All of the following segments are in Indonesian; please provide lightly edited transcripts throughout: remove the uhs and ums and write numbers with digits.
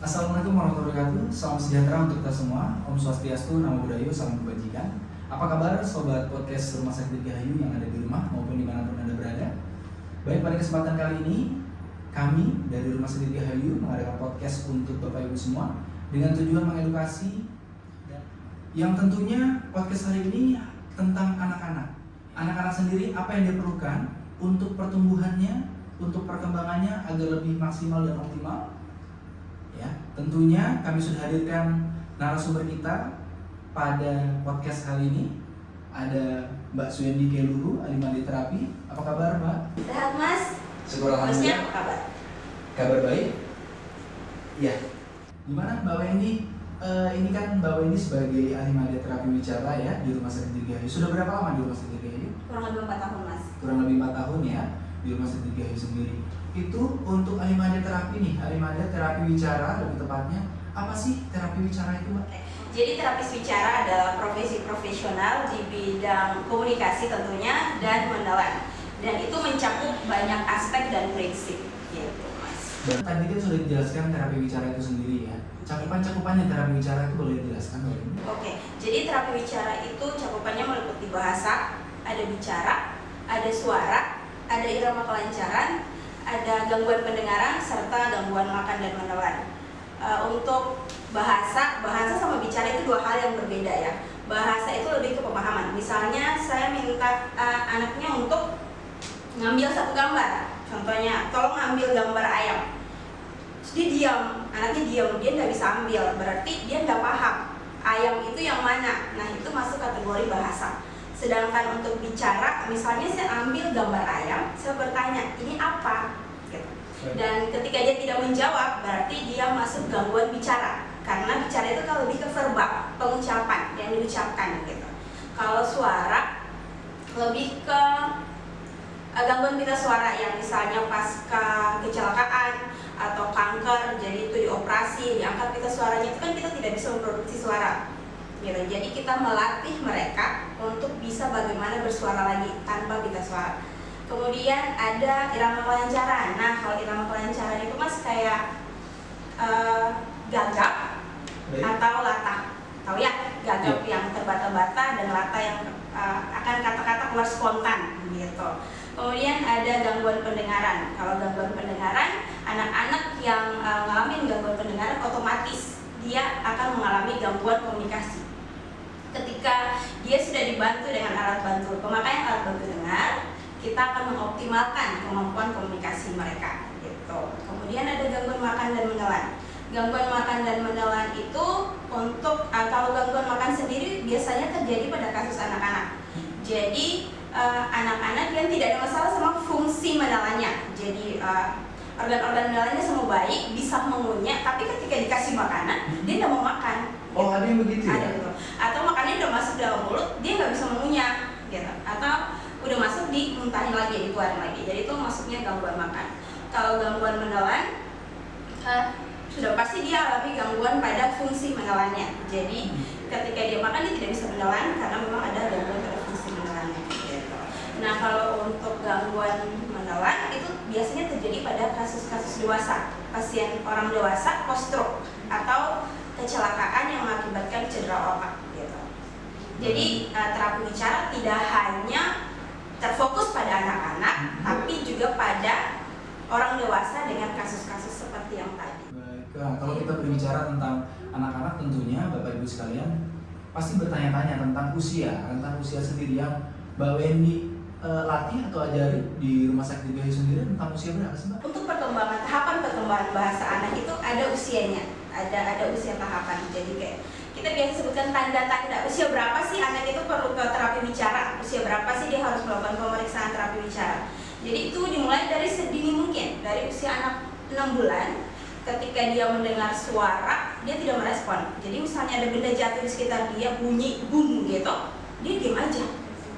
Assalamualaikum warahmatullahi wabarakatuh. Salam sejahtera untuk kita semua. Om Swastiastu, Namo Buddhaya, salam kebajikan. Apa kabar sobat podcast Rumah Sakit Dirgahayu yang ada di rumah maupun dimanapun Anda berada? Baik, pada kesempatan kali ini kami dari Rumah Sakit Dirgahayu mengadakan podcast untuk Bapak Ibu semua dengan tujuan mengedukasi, yang tentunya podcast hari ini tentang anak-anak. Anak-anak sendiri apa yang diperlukan untuk pertumbuhannya, untuk perkembangannya agar lebih maksimal dan optimal. Ya, tentunya kami sudah hadirkan narasumber kita pada podcast kali ini. Ada Mbak Suyendi Keluru, ahli mandi terapi. Apa kabar, Mbak? Sehat, Mas. Syukur alhamdulillah. Masnya apa kabar? Kabar baik. Ya. Gimana Mbak Wendy? Ini kan Mbak Wendy sebagai ahli mandi terapi bicara ya di Rumah Sakit Dirgahayu. Sudah berapa lama di Rumah Sakit Dirgahayu? Kurang lebih 4 tahun, Mas. Kurang lebih 4 tahun ya di Rumah Sakit Dirgahayu sendiri. Itu untuk ahli mandi terapi nih, ahli mandi terapi bicara lebih tepatnya. Apa sih terapi bicara itu, Mbak? Jadi terapis bicara adalah profesi profesional di bidang komunikasi tentunya dan menelan. Dan itu mencakup banyak aspek dan prinsip gitu, Mas. Dan tadi kan sudah dijelaskan terapi bicara itu sendiri ya. Cakupan-cakupannya terapi bicara itu boleh dijelaskan, Mbak? Oke, jadi terapi bicara itu cakupannya meliputi bahasa, ada bicara, ada suara, ada irama kelancaran, ada gangguan pendengaran, serta gangguan makan dan menelan. Untuk bahasa sama bicara itu dua hal yang berbeda ya. Bahasa itu lebih ke pemahaman. Misalnya saya minta anaknya untuk ngambil satu gambar. Contohnya, tolong ambil gambar ayam. Terus dia diam, anaknya diam, dia nggak bisa ambil. Berarti dia nggak paham ayam itu yang mana. Nah, itu masuk kategori bahasa. Sedangkan untuk bicara, misalnya saya ambil gambar ayam, saya bertanya, ini apa? Gitu. Dan ketika dia tidak menjawab, berarti dia masuk gangguan bicara. Karena bicara itu kan lebih ke verbal, pengucapan yang diucapkan gitu. Kalau suara lebih ke gangguan pita suara yang misalnya pasca kecelakaan atau kanker, jadi itu dioperasi, diangkat pita suaranya, itu kan kita tidak bisa memproduksi suara. Gitu. Jadi kita melatih mereka untuk bisa bagaimana bersuara lagi tanpa pita suara. Kemudian ada irama kelancaran. Nah, kalau irama kelancaran itu Mas kayak gagap atau latah. Tahu ya? Gagap yang terbata-bata dan latah yang akan kata-kata keluar spontan gitu. Kemudian ada gangguan pendengaran. Kalau gangguan pendengaran, anak-anak yang ngalamin gangguan pendengaran otomatis dia akan mengalami gangguan komunikasi. Ketika dia sudah dibantu dengan alat bantu pemakaian alat bantu dengar, kita akan mengoptimalkan kemampuan komunikasi mereka gitu. Kemudian ada gangguan makan dan menelan. Gangguan makan dan menelan itu untuk kalau gangguan makan sendiri biasanya terjadi pada kasus anak-anak. Jadi anak-anak yang tidak ada masalah sama fungsi menelannya. Jadi organ-organ menelannya semua baik, bisa mengunyah, tapi ketika dikasih makanan dia tidak mau makan. Oh, ada yang begitu ya? Ada gitu. Atau makannya udah masuk dalam mulut, dia nggak bisa mengunyah gitu. Atau udah masuk dimuntahin lagi, dikeluarin lagi. Jadi itu masuknya gangguan makan. Kalau gangguan menelan, sudah pasti dia alami gangguan pada fungsi menelannya. Jadi ketika dia makan dia tidak bisa menelan karena memang ada gangguan pada fungsi menelannya. Gitu. Nah, kalau untuk gangguan menelan itu biasanya terjadi pada kasus-kasus dewasa, pasien orang dewasa post-stroke atau kecelakaan yang mengakibatkan cedera otak. Gitu. Jadi terapi bicara tidak hanya terfokus pada anak-anak, tapi juga pada orang dewasa dengan kasus-kasus seperti yang tadi. Baik, kalau kita berbicara tentang anak-anak tentunya Bapak Ibu sekalian pasti bertanya-tanya tentang usia sendiri yang Mbak Wendy latih atau ajari di Rumah Sakit Dirgahayu sendiri tentang usia berapa sih, Mbak? Untuk tahapan perkembangan bahasa anak itu ada usianya, ada usia tahapan. Jadi kayak kita biasa sebutkan tanda-tanda usia berapa sih anak itu perlu ke terapi bicara, usia berapa sih dia harus melakukan pemeriksaan terapi bicara. Jadi itu dimulai dari sedini mungkin, dari usia anak 6 bulan. Ketika dia mendengar suara, dia tidak merespon. Jadi misalnya ada benda jatuh di sekitar dia, bunyi bum gitu, dia diam aja.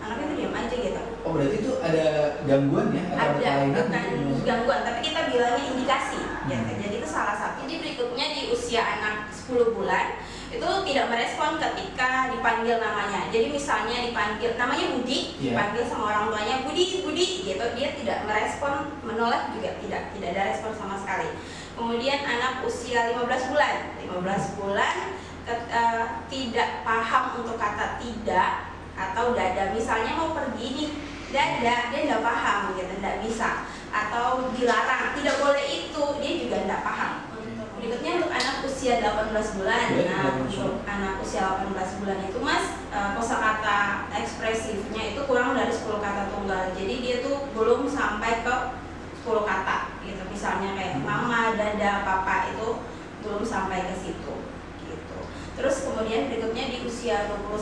Anaknya itu diam aja gitu. Oh, berarti itu ada gangguan ya? Ada, bukan gangguan, tapi kita bilangnya indikasi. Ya, jadi itu salah satu. Jadi berikutnya di usia anak 10 bulan, itu tidak merespon ketika dipanggil namanya. Jadi misalnya dipanggil namanya Budi, dipanggil sama orang tuanya Budi, Budi gitu, dia tidak merespon, menoleh juga tidak ada respon sama sekali. Kemudian anak usia 15 bulan tidak paham untuk kata tidak atau dada. Misalnya mau pergi nih, dada, dia tidak paham gitu, tidak bisa. Atau dilarang, tidak boleh itu, dia juga tidak paham. Berikutnya untuk anak usia 18 bulan. Nah, untuk anak usia 18 bulan itu Mas, kosakata ekspresifnya itu kurang dari 10 kata tunggal. Jadi dia tuh belum sampai ke 10 kata gitu. Misalnya kayak mama, dada, papa itu belum sampai ke situ gitu. Terus kemudian berikutnya di usia 21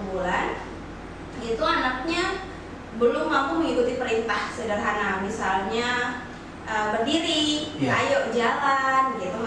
bulan itu anaknya belum mampu mengikuti perintah sederhana, misalnya berdiri, ayo jalan gitu,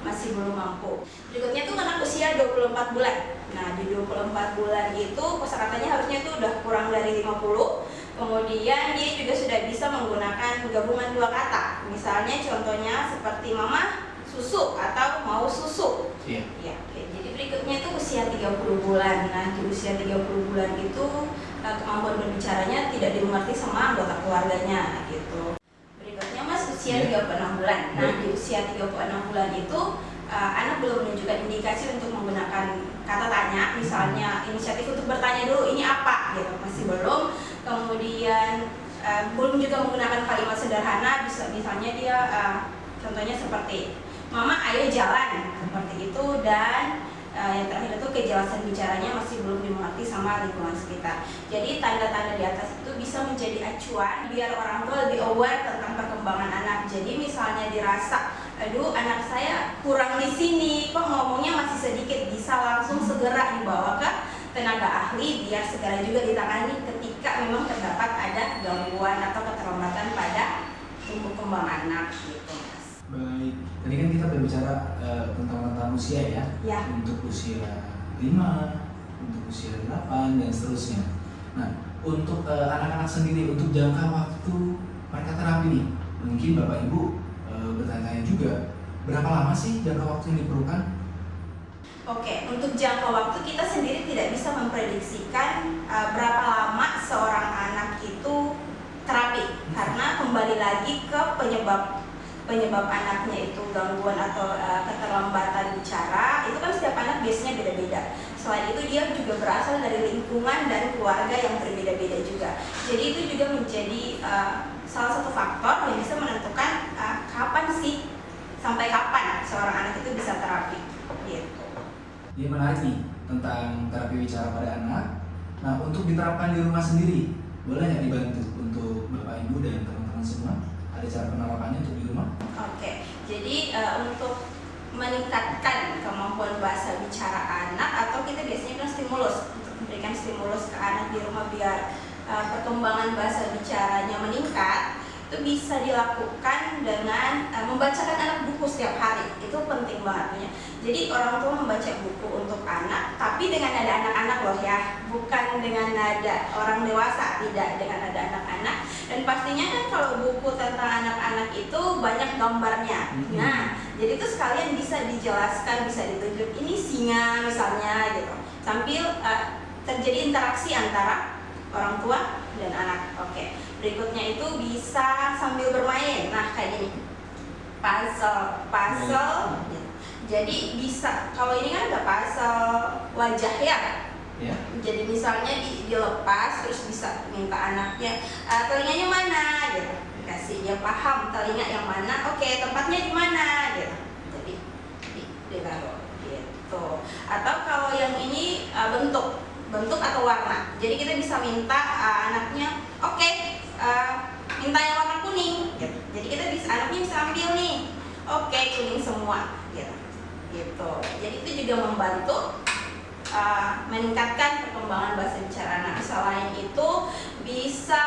masih belum mampu. Berikutnya tuh anak usia 24 bulan. Nah, di 24 bulan itu kosakatanya harusnya itu udah kurang dari 50. Kemudian dia juga sudah bisa menggunakan gabungan 2 kata. Misalnya contohnya seperti mama susu atau mau susu. Ya, oke. Jadi berikutnya itu usia 30 bulan. Nah, di usia 30 bulan itu kemampuan berbicaranya tidak dimengerti sama anggota keluarganya gitu. Berikutnya Mas usia 36 bulan. Nah, di usia 36 bulan itu anak belum menunjukkan indikasi untuk menggunakan kata tanya, misalnya inisiatif untuk bertanya dulu ini apa gitu, masih belum. Kemudian belum juga menggunakan kalimat sederhana, misalnya dia contohnya seperti mama ayo jalan seperti itu. Dan yang terakhir itu kejelasan bicaranya masih belum dimengerti sama lingkungan sekitar. Jadi tanda-tanda di atas itu bisa menjadi acuan biar orang tua lebih aware tentang perkembangan anak. Jadi misalnya dirasa, aduh anak saya kurang di sini, kok ngomongnya masih sedikit, bisa langsung segera dibawa ke tenaga ahli biar segera juga ditangani ketika memang terdapat ada gangguan atau keterlambatan pada tumbuh kembang anak gitu. Baik, tadi kan kita berbicara tentang rentang usia ya, untuk usia 5, untuk usia 8 dan seterusnya. Nah, untuk anak-anak sendiri, untuk jangka waktu mereka terapi nih, mungkin Bapak Ibu bertanya-tanya juga, berapa lama sih jangka waktu yang diperlukan? Oke, untuk jangka waktu kita sendiri tidak bisa memprediksikan berapa lama seorang anak itu terapi, karena kembali lagi ke penyebab anaknya itu gangguan atau keterlambatan bicara, itu kan setiap anak biasanya beda-beda. Selain itu dia juga berasal dari lingkungan dan keluarga yang berbeda-beda juga. Jadi itu juga menjadi salah satu faktor yang bisa menentukan kapan sih, sampai kapan seorang anak itu bisa terapi gitu. Ini menarik nih tentang terapi bicara pada anak. Nah, untuk diterapkan di rumah sendiri, boleh nggak dibantu untuk Bapak Ibu dan teman-teman semua? Ada cara penerapannya untuk di rumah? Oke, jadi untuk meningkatkan kemampuan bahasa bicara anak, atau kita biasanya kan stimulus, untuk memberikan stimulus ke anak di rumah biar perkembangan bahasa bicaranya meningkat, itu bisa dilakukan dengan membacakan anak buku setiap hari. Itu penting banget. Jadi orang tua membaca buku untuk anak, tapi dengan nada anak-anak loh ya, bukan dengan nada orang dewasa, tidak, dengan nada anak-anak. Dan pastinya kan kalau buku tentang anak-anak itu banyak gambarnya. Nah, jadi itu sekalian bisa dijelaskan, bisa ditunjuk ini singa misalnya gitu, sambil terjadi interaksi antara orang tua dan anak. Oke. Berikutnya itu bisa sambil bermain. Nah, kayak gini. Puzzle. Jadi bisa, kalau ini kan ada puzzle wajah ya. Jadi misalnya dilepas, terus bisa minta anaknya telinganya mana gitu. Kasih dia paham telinga yang mana. Oke, tempatnya di mana gitu. Jadi ditaruh gitu. Atau kalau yang ini bentuk atau warna. Jadi kita bisa minta anaknya, minta yang warna kuning gitu. Jadi kita bisa, anaknya bisa ambil nih, kuning semua gitu. Jadi itu juga membantu meningkatkan perkembangan bahasa bicara anak. Selain itu bisa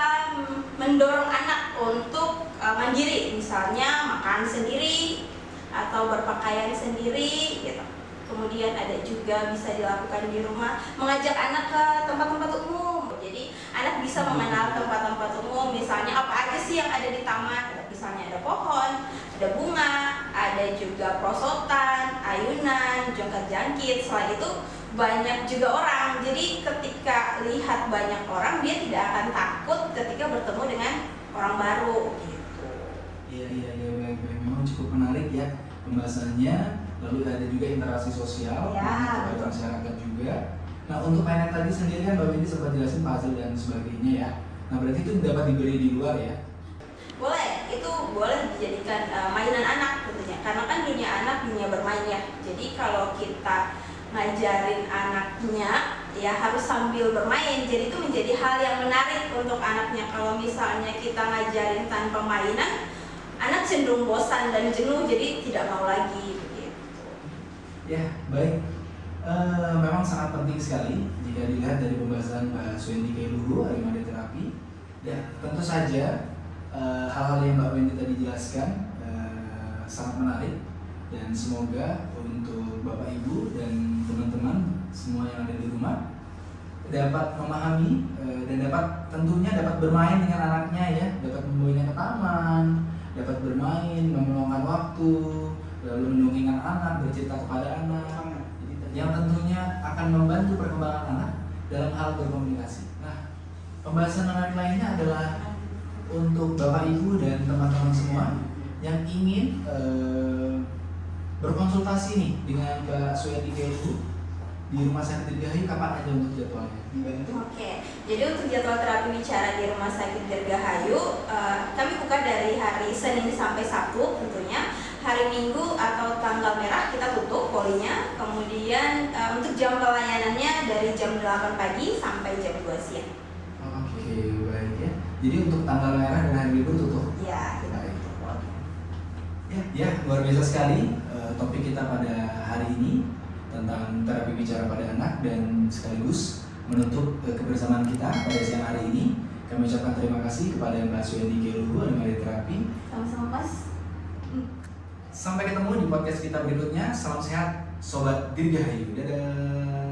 mendorong anak untuk mandiri, misalnya makan sendiri atau berpakaian sendiri gitu. Kemudian ada juga bisa dilakukan di rumah, mengajak anak ke tempat-tempat umum. Jadi anak bisa mengenal tempat-tempat umum, misalnya apa aja sih yang ada di taman. Misalnya ada pohon, ada bunga, ada juga perosotan, ayunan, jongka terjangkit. Selain itu banyak juga orang, jadi ketika lihat banyak orang dia tidak akan takut ketika bertemu dengan orang baru gitu. Iya baik. Memang cukup menarik ya pembahasannya. Lalu ada juga interaksi sosial, Ya, kepada masyarakat juga. Nah untuk mainan tadi sendiri kan Mbak Wendy sempat jelasin puzzle dan sebagainya ya. Nah berarti itu dapat dibeli di luar ya? Boleh, itu boleh dijadikan mainan anak tentunya, karena kan dunia anak dunia bermain ya. Jadi kalau kita ngajarin anaknya ya harus sambil bermain, jadi itu menjadi hal yang menarik untuk anaknya. Kalau misalnya kita ngajarin tanpa mainan, anak cenderung bosan dan jenuh, jadi tidak mau lagi begitu. Ya baik. Memang sangat penting sekali jika dilihat dari pembahasan Mbak Suendi dulu Arimada Terapi. Ya tentu saja hal-hal yang Mbak Wendy tadi jelaskan sangat menarik, dan semoga untuk Bapak Ibu dan teman-teman semua yang ada di rumah dapat memahami dan tentunya dapat bermain dengan anaknya ya, dapat membawanya ke taman, dapat bermain, meluangkan waktu, lalu mendongengkan anak, bercerita kepada anak, yang tentunya akan membantu perkembangan anak dalam hal berkomunikasi. Nah, pembahasan menarik lainnya adalah untuk Bapak Ibu dan teman-teman semua yang ingin berkonsultasi nih dengan Mbak Suendi di Rumah Sakit Dirgahayu, kapan aja untuk jadwalnya? Oke, jadi untuk jadwal terapi bicara di Rumah Sakit Dirgahayu, kami buka dari hari Senin sampai Sabtu tentunya. Hari Minggu atau tanggal merah kita tutup polinya. Kemudian untuk jam pelayanannya dari jam 8 pagi sampai jam 2 siang. Oke, baik ya. Jadi untuk tanggal merah dan hari libur tutup? Ya, kita tutup. Ya, luar biasa sekali topik kita pada hari ini tentang terapi bicara pada anak, dan sekaligus menutup kebersamaan kita pada siang hari ini. Kami ucapkan terima kasih kepada Mbak Suendi Arimada Terapi. Sama-sama Mas. Sampai ketemu di podcast kita berikutnya. Salam sehat Sobat Dirgahayu. Dadah.